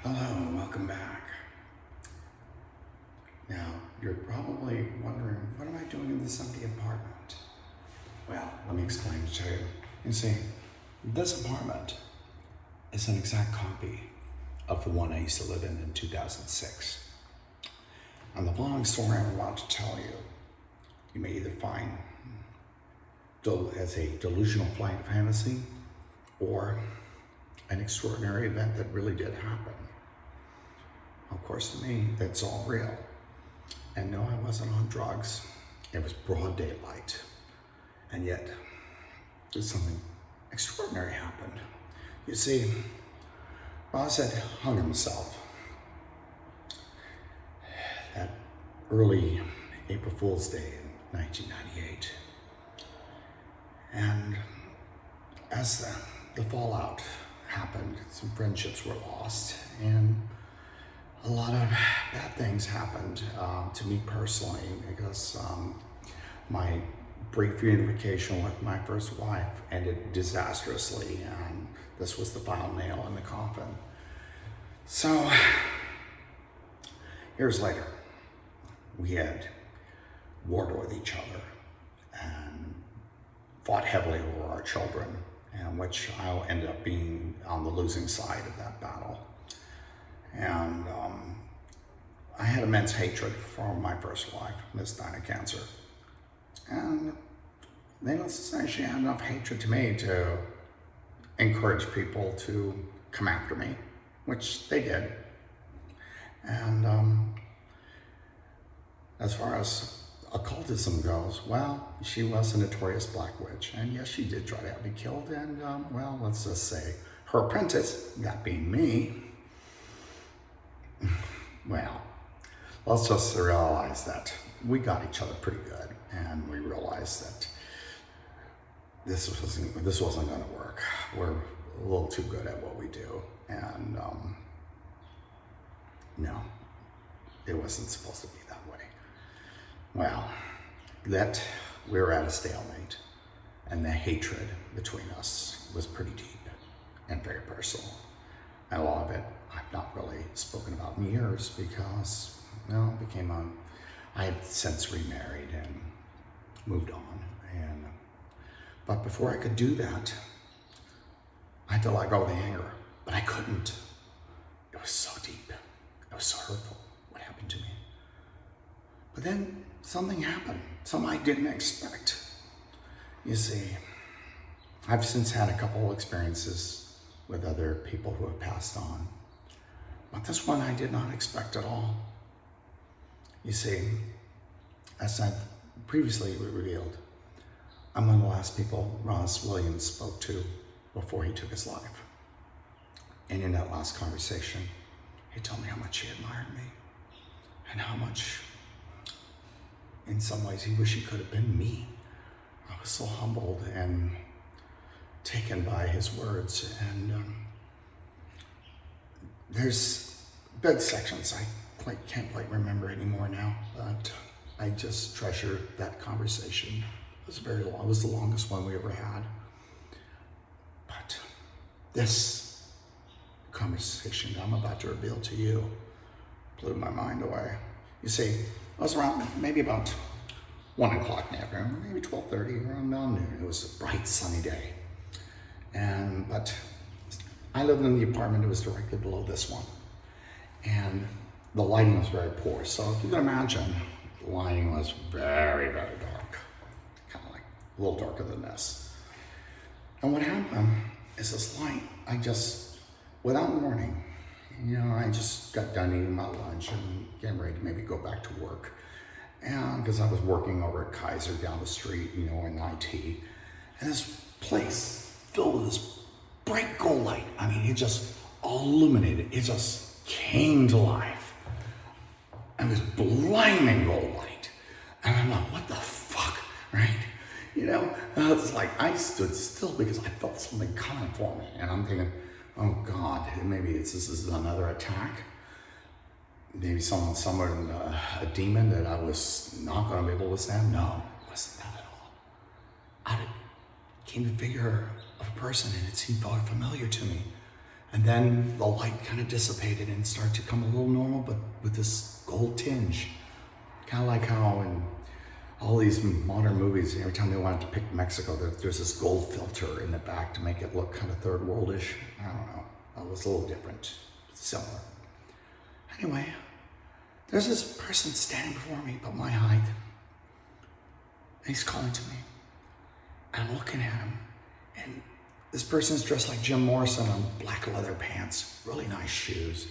Hello, welcome back. Now, you're probably wondering, what am I doing in this empty apartment? Well, let me explain it to you. You see, this apartment is an exact copy of the one I used to live in 2006. And the following story I'm about to tell you, you may either find as a delusional flight of fantasy or an extraordinary event that really did happen. Of course, to me, it's all real. And no, I wasn't on drugs. It was broad daylight. And yet, something extraordinary happened. You see, Rozz had hung himself that early April Fool's Day in 1998. And as the fallout happened, some friendships were lost, and a lot of bad things happened to me personally because my brief reunification with my first wife ended disastrously, and this was the final nail in the coffin. So, years later, we had warred with each other and fought heavily over our children, and which I ended up being on the losing side of that battle. And I had immense hatred for my first wife, Miss Dinah Cancer. And needless to say, she had enough hatred to me to encourage people to come after me, which they did. And as far as occultism goes, well, she was a notorious black witch. And yes, she did try to have me killed. And well, let's just say her apprentice, that being me, well, let's just realize that we got each other pretty good, and we realized that this wasn't going to work. We're a little too good at what we do, and no, it wasn't supposed to be that way. Well, we were at a stalemate, and the hatred between us was pretty deep and very personal. And a lot of it I've not really spoken about in years because, well, I had since remarried and moved on. But before I could do that, I had to let go of the anger, but I couldn't. It was so deep. It was so hurtful what happened to me. But then something happened, something I didn't expect. You see, I've since had a couple of experiences with other people who have passed on. But this one I did not expect at all. You see, as I've previously revealed, I'm one of the last people Rozz Williams spoke to before he took his life. And in that last conversation, he told me how much he admired me and how much, in some ways, he wished he could have been me. I was so humbled and taken by his words, and there's bed sections I can't quite remember anymore now, but I just treasure that conversation. It was very long. It was the longest one we ever had. But this conversation that I'm about to reveal to you blew my mind away. You see, I was around maybe about 1 o'clock in the afternoon, maybe 12:30, around noon. It was a bright, sunny day. But I lived in the apartment that was directly below this one. And the lighting was very poor. So if you can imagine, the lighting was very, very dark. Kind of like a little darker than this. And what happened is this light, without warning, I just got done eating my lunch and getting ready to maybe go back to work. And because I was working over at Kaiser down the street, in IT. And this place filled with this bright gold light. I mean, it just illuminated. It just came to life. And this blinding gold light. And I'm like, what the fuck, right? It's like I stood still because I felt something coming for me. And I'm thinking, oh God, maybe this is another attack. Maybe someone summoned a demon that I was not going to be able to withstand. No, it wasn't that at all. I came to figure of a person, and it seemed very familiar to me. And then the light kind of dissipated and started to come a little normal, but with this gold tinge. Kind of like how in all these modern movies, every time they wanted to pick Mexico, there's this gold filter in the back to make it look kind of third worldish. I don't know. It was a little different, similar. Anyway, there's this person standing before me about my height. And he's calling to me. And I'm looking at him. And this person's dressed like Jim Morrison on black leather pants, really nice shoes,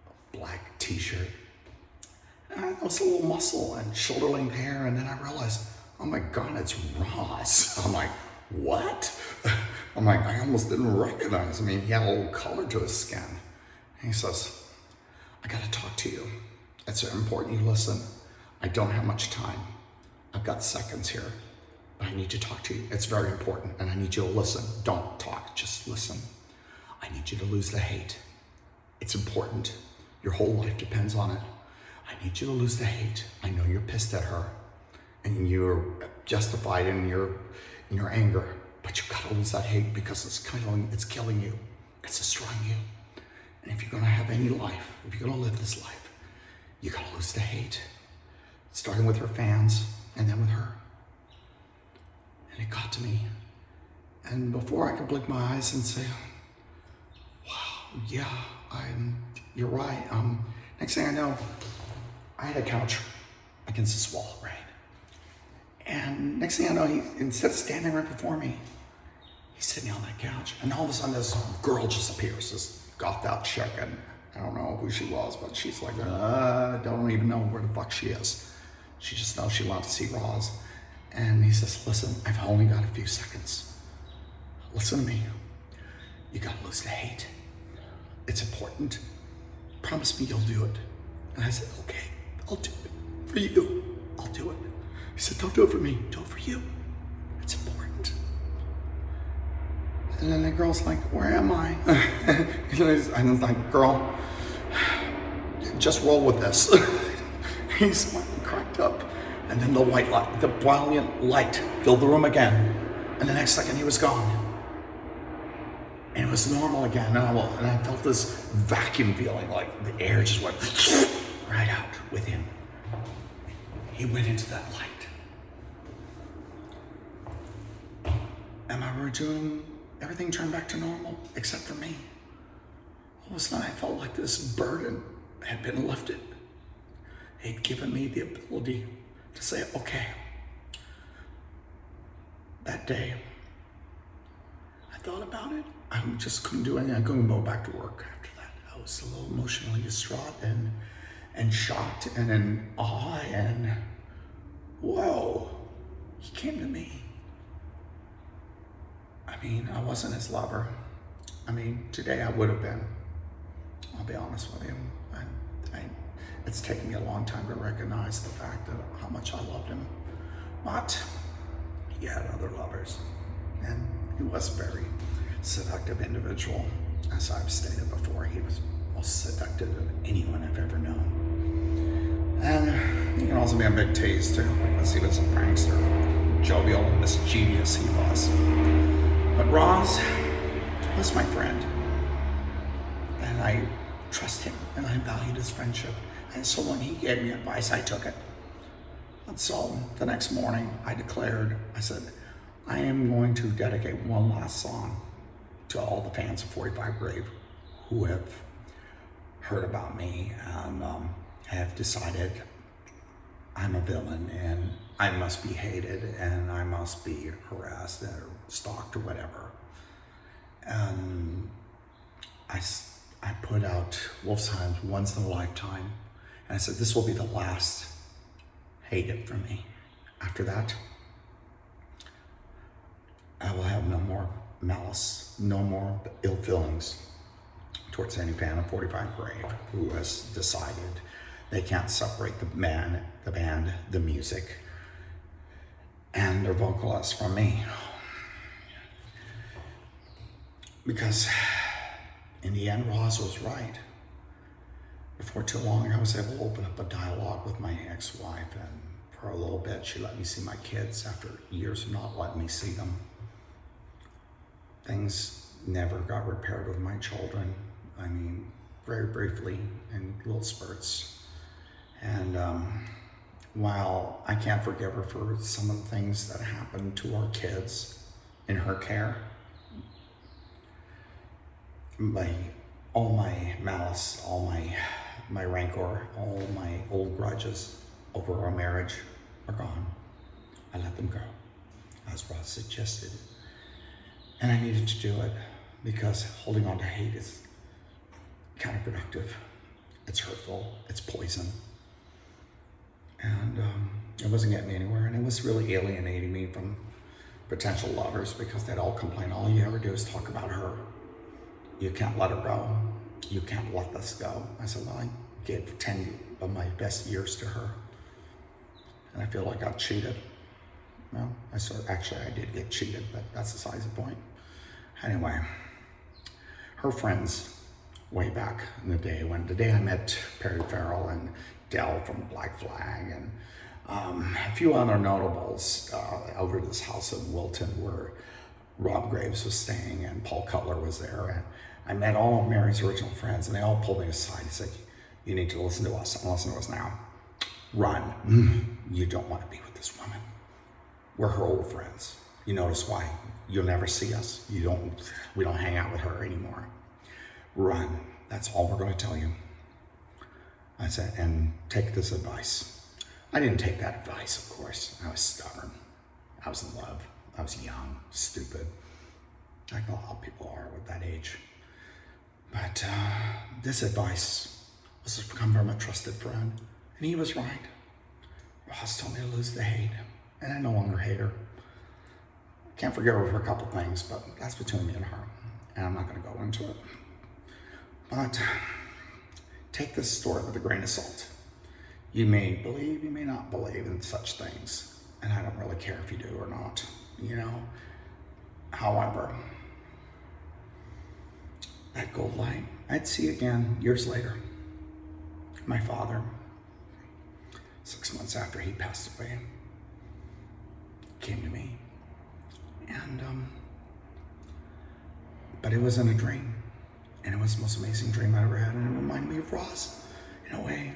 a black t-shirt. And I was a little muscle and shoulder length hair. And then I realized, oh my God, it's Rozz. I'm like, what? I'm like, I almost didn't recognize him. I mean, he had a little color to his skin. And he says, I gotta talk to you. It's important you listen. I don't have much time. I've got seconds here, but I need to talk to you. It's very important, and I need you to listen. Don't talk, just listen. I need you to lose the hate. It's important. Your whole life depends on it. I need you to lose the hate. I know you're pissed at her, and you're justified in your anger, but you gotta lose that hate because it's killing you. It's destroying you. And if you're gonna have any life, if you're gonna live this life, you gotta lose the hate. Starting with her fans, and then with her. And it got to me. And before I could blink my eyes and say, wow, yeah, you're right. Next thing I know, I had a couch against this wall, right? And next thing I know, instead of standing right before me, he's sitting on that couch. And all of a sudden, this girl just appears, this gothed out chick, and I don't know who she was, but she's like, I don't even know where the fuck she is. She just knows she wants to see Rozz. And he says, listen, I've only got a few seconds. Listen to me. You gotta lose the hate. It's important. Promise me you'll do it. And I said, okay, I'll do it for you. I'll do it. He said, don't do it for me, do it for you. It's important. And then the girl's like, where am I? And I'm like, girl, just roll with this. He's smiling, cracked up. And then the brilliant light filled the room again. And the next second he was gone. And it was normal again. And I felt this vacuum feeling, like the air just went right out with him. He went into that light. And I were doing, everything turned back to normal, except for me. All of a sudden I felt like this burden had been lifted. He'd given me the ability to say, okay, that day, I thought about it. I just couldn't do anything. I couldn't go back to work after that. I was a little emotionally distraught and shocked and in awe and whoa, he came to me. I mean, I wasn't his lover. I mean, today I would have been. I'll be honest with you. It's taken me a long time to recognize the fact of how much I loved him. But he had other lovers, and he was a very seductive individual. As I've stated before, he was the most seductive of anyone I've ever known. And he can also be a big tease too, because he was a prankster, jovial and mischievous he was. But Rozz was my friend, and I trust him, and I valued his friendship. And so when he gave me advice, I took it. And so the next morning, I said, I am going to dedicate one last song to all the fans of 45 Grave who have heard about me and have decided I'm a villain and I must be hated and I must be harassed or stalked or whatever. And I put out Wolf's Hounds Once in a Lifetime. And I said, this will be the last hate it for me. After that, I will have no more malice, no more ill feelings towards any fan of 45 Grave who has decided they can't separate the band, the music, and their vocalists from me. Because in the end, Rozz was right. Before too long, I was able to open up a dialogue with my ex-wife, and for a little bit, she let me see my kids after years of not letting me see them. Things never got repaired with my children. I mean, very briefly in little spurts. And while I can't forgive her for some of the things that happened to our kids in her care, all my malice, all my rancor, all my old grudges over our marriage are gone. I let them go, as Rozz suggested. And I needed to do it because holding on to hate is counterproductive. It's hurtful, it's poison. And it wasn't getting me anywhere, and it was really alienating me from potential lovers because they'd all complain, all you ever do is talk about her. You can't let her go. You can't let this go. I said, well, I gave 10 of my best years to her, and I feel like I got cheated. Well, actually I did get cheated, but that's besides the point. Anyway, her friends way back in the day I met Perry Farrell and Dell from Black Flag and a few other notables over at this house in Wilton where Rob Graves was staying and Paul Cutler was there. And I met all of Mary's original friends and they all pulled me aside. He said, you need to listen to us and listen to us now. Run. You don't want to be with this woman. We're her old friends. You notice why? You'll never see us. We don't hang out with her anymore. Run. That's all we're going to tell you. I said, and take this advice. I didn't take that advice, of course. I was stubborn. I was in love. I was young, stupid, like a lot of people are with that age. But this advice was to come from a trusted friend, and he was right. Rozz told me to lose the hate, and I no longer hate her. Can't forgive her for a couple things, but that's between me and her, and I'm not going to go into it. But take this story with a grain of salt. You may believe, you may not believe in such things, and I don't really care if you do or not, you know. However, that gold light, I'd see again years later. My father, 6 months after he passed away, came to me, and but it was in a dream. And it was the most amazing dream I ever had, and it reminded me of Rozz in a way.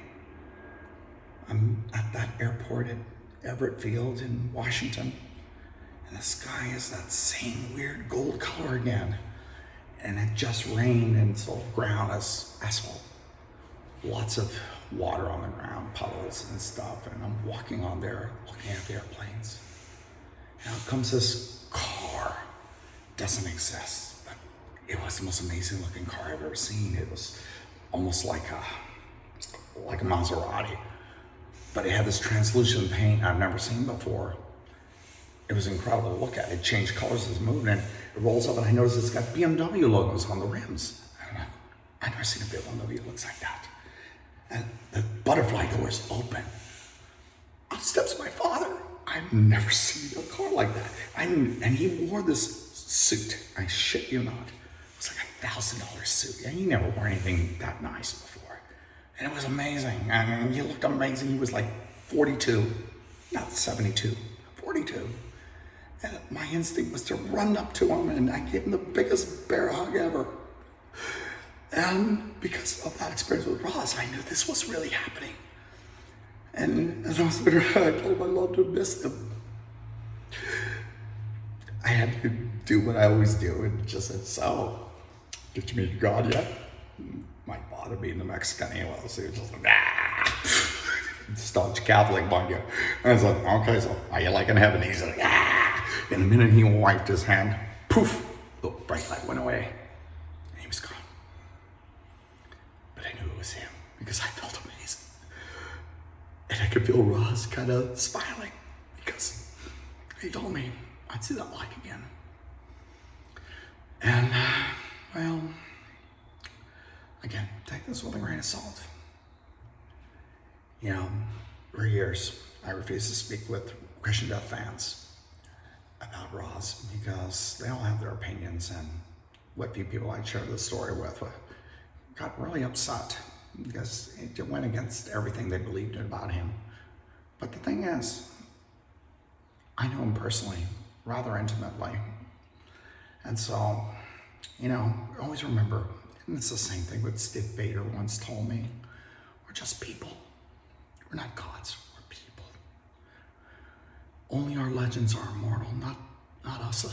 I'm at that airport at Everett Field in Washington, and the sky is that same weird gold color again. And it just rained, and so the ground is asphalt. Lots of water on the ground, puddles and stuff, and I'm walking on there looking at the airplanes. And out comes this car. Doesn't exist. It was the most amazing looking car I've ever seen. It was almost like a Maserati, but it had this translucent paint I've never seen before. It was incredible to look at. It changed colors as it moved, and it rolls up, and I noticed it's got BMW logos on the rims. I've never seen a BMW that looks like that. And the butterfly doors open. Out steps my father. I've never seen a car like that. And he wore this suit. I shit you not. It was like $1,000 suit. And he never wore anything that nice before. And it was amazing. I mean, he looked amazing. He was like 42, not 72, 42. And my instinct was to run up to him, and I gave him the biggest bear hug ever. And because of that experience with Rozz, I knew this was really happening. And as I was with her, I told him I loved him, missed him. I had to do what I always do and just said, so, did you meet God yet? My father being the Mexican he was just like, staunch Catholic, mind you. And I was like, okay, so are you like in heaven? He's like, And the minute he wiped his hand, poof, the bright light went away. And he was gone. But I knew it was him because I felt amazing. And I could feel Rozz kind of smiling because he told me I'd see that light again. And, well, again, take this with a grain of salt. You know, for years, I refused to speak with Christian Death fans about Rozz because they all have their opinions, and what few people I shared the story with got really upset because it went against everything they believed about him. But the thing is, I knew him personally, rather intimately. And so Always remember, and it's the same thing what Steve Bader once told me, we're just people. We're not gods, we're people. Only our legends are immortal, not us,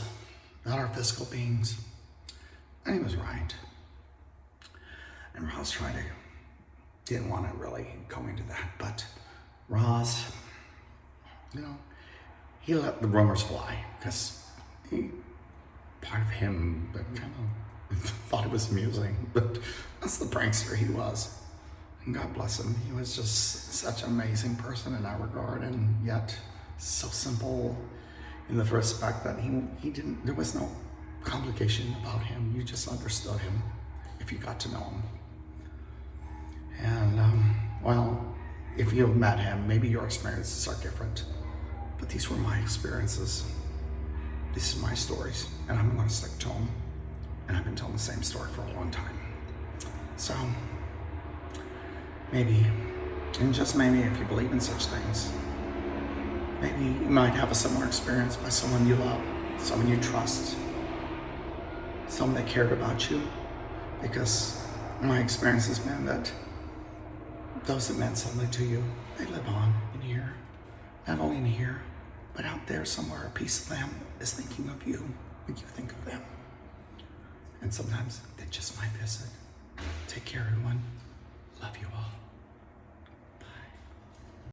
not our physical beings. And he was right. And Rozz didn't want to really go into that, but Rozz, he let the rumors fly because part of him kind of thought it was amusing, but that's the prankster he was. And God bless him. He was just such an amazing person in that regard, and yet so simple in the respect that there was no complication about him. You just understood him if you got to know him. And, if you have met him, maybe your experiences are different, but these were my experiences. These are my stories, and I'm going to stick to them. And I've been telling the same story for a long time. So, maybe, and just maybe if you believe in such things, maybe you might have a similar experience by someone you love, someone you trust, someone that cared about you. Because my experience has been that those that meant something to you, they live on in here. Not only in here, but out there somewhere, a piece of them is thinking of you when you think of them. And sometimes they just might visit. Take care, everyone. Love you all.